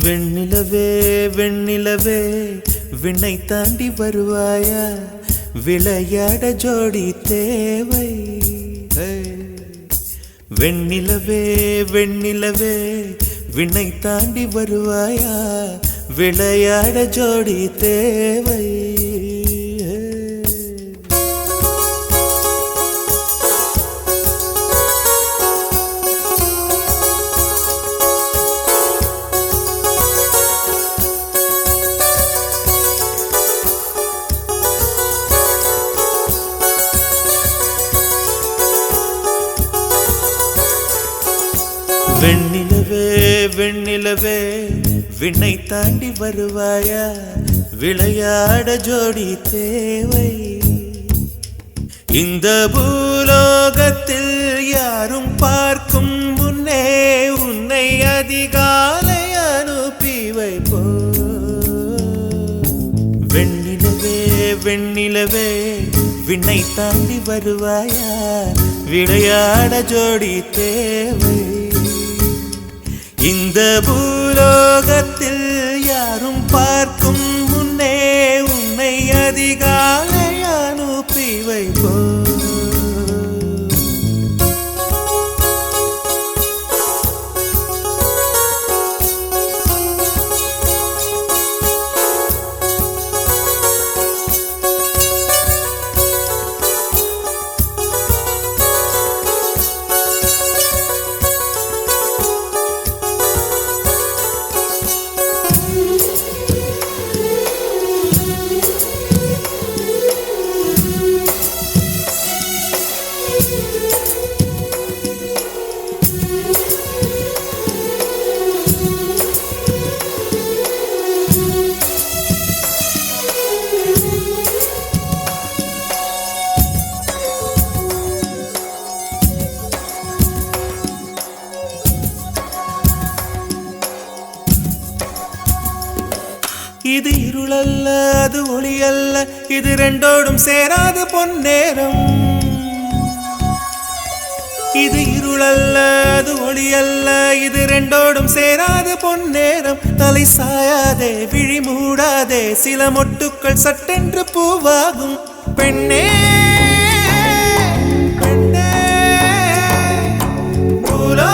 வெண்ணிலவே வெண்ணிலவே விண்ணை தாண்டி வருவாயா, விளையாட ஜோடி தேவை. வெண்ணிலவே வெண்ணிலவே விண்ணை தாண்டி வருவாயா, விளையாட ஜோடி தேவை. வெண்ணிலவே வெண்ணிலவே விண்ணை தாண்டி வருவாயா, விளையாட ஜோடி தேவை. இந்த பூலோகத்தில் யாரும் பார்க்கும் முன்னே உன்னை அதிகாலை அனுப்பி வைப்போ. வெண்ணிலவே வெண்ணிலவே விண்ணை தாண்டி வருவாயா, விளையாட ஜோடி தேவை. இந்த பூலோகத்தில் யாரும் பார்க்கும் முன்னே உன்னை அதிகாலை அனுப்பி வைப்போ. இது இருளல்ல அது ஒளியல்ல, இது ரெண்டோடும் சேராது பொன்னேரம். இது இருளல்ல அது ஒளியல்ல, இது ரெண்டோடும் சேராது பொன்னேரம். தலை சாயாதே விழி மூடாதே, சில மொட்டுக்கள் சட்டென்று பூவாகும். பெண்ணே பெண்ணே பூலோ